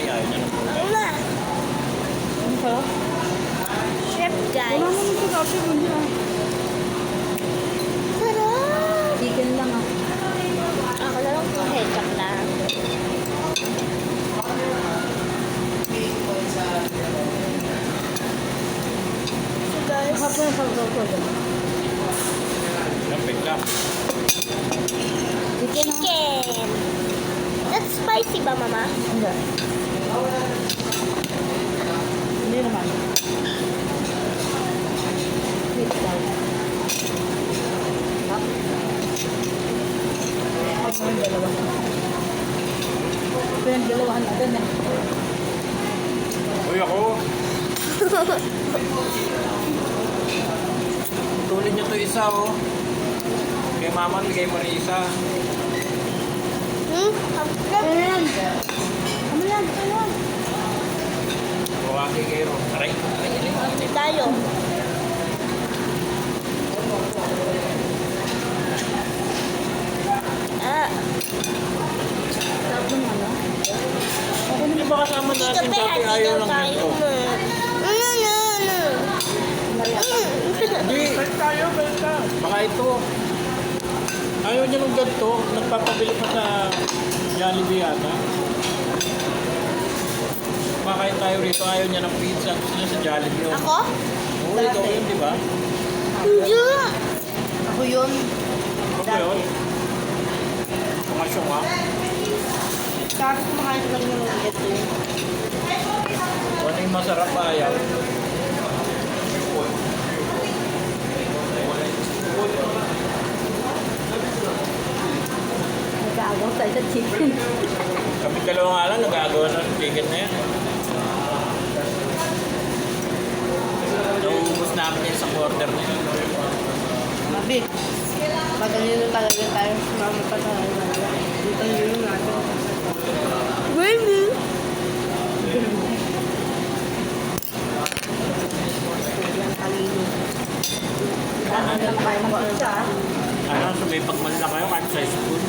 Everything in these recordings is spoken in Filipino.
Ayaw niya ng kulay. Mama, Ano ka? shrimp Wala guys. naman ito dati mo niya. Sarap. Chicken lang ah. Ako na lang po ketchup lang. So guys, Hapon yung pag-go ko dyan. Yung pick up. Chicken ah. chicken. That's spicy ba, Mama? Hindi. Hindi naman. Sweet daw. Hap. Hap mo yung dalawa. Ito yung dalawahan natin eh. Uy, ako. Tulin niyo to isa, oh. Kay mama, bigay mo rin isa. Ang sarap. Ayan! Ano yan? Ano yan? Buwagi kayo. Aray. Aray, aray, aray. Tayo. Ah, Sarap naman ah. Hindi ba kasama dito natin pa, dati ayaw dito ng tayo ganito? mo. No. Hindi. Balik tayo, balik tayo. Baka ito. Ayaw niya ng ganito. Nagpapabili pa sa Jollibee yata. Kumakain tayo rito. Ayaw niya ng pizza. Gusto niya sa Jollibee yun. Ako? Oo, ikaw yun, di ba? Hindi. Ako yun. Ikaw ba yun? Pumasyong ha? Tapos kumakain ko lang yung ito. Ano yung masarap ayaw? Nag-aagaw tayo sa chicken. Kami dalawa nga lang nagagawa ng chicken na yan. Nauubos namin yan sa quarter na yun. Mabi. Madali na talaga tayo sumama pa tayo. Dito yun natin. Really? Ang talino. Ano lang kayo mag-isa? Ano, sumipag man lang kayo kahit sa school.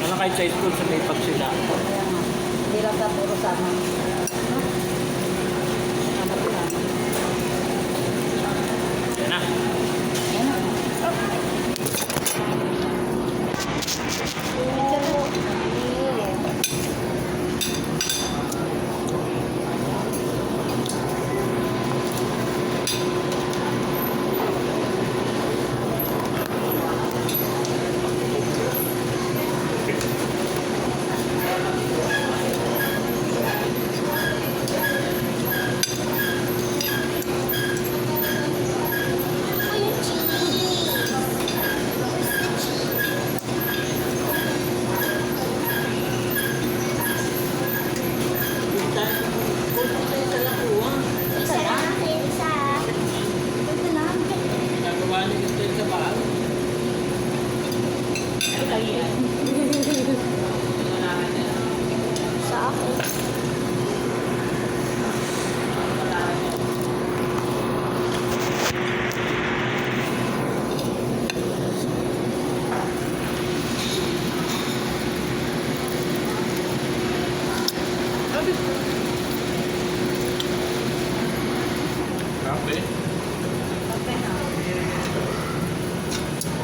Ano kahit sa school, sumipag sila. Hindi lang sa puro sama. Anak ko lang. Yan na. Yan na. Isa lang. Isa. Ginagawa niyo gusto yun sa bahay. Sa akin. Grabe.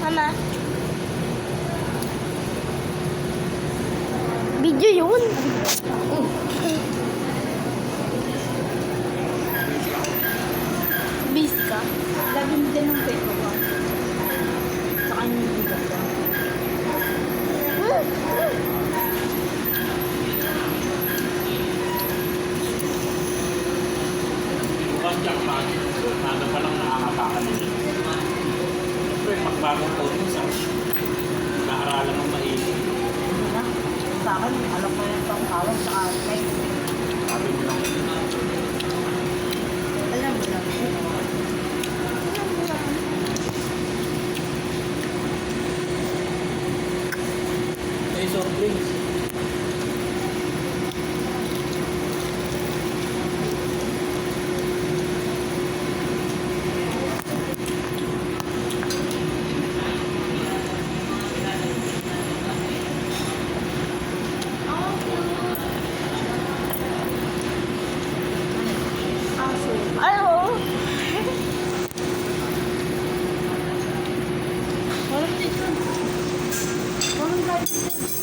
Mama. Video yun. Bis ka. Lagi mo din ng peko ko. Sa kanya yung bigat ko. Bukas dyan pa. Nada pa lang nakakapakan nila. Siyempre, magbagong tono sa naaralan ng maigi. Hindi na. Sa akin, alam ko yung pang-awang sa akin. Sabi mo lang. Alam mo lang. May soft drinks. Ito.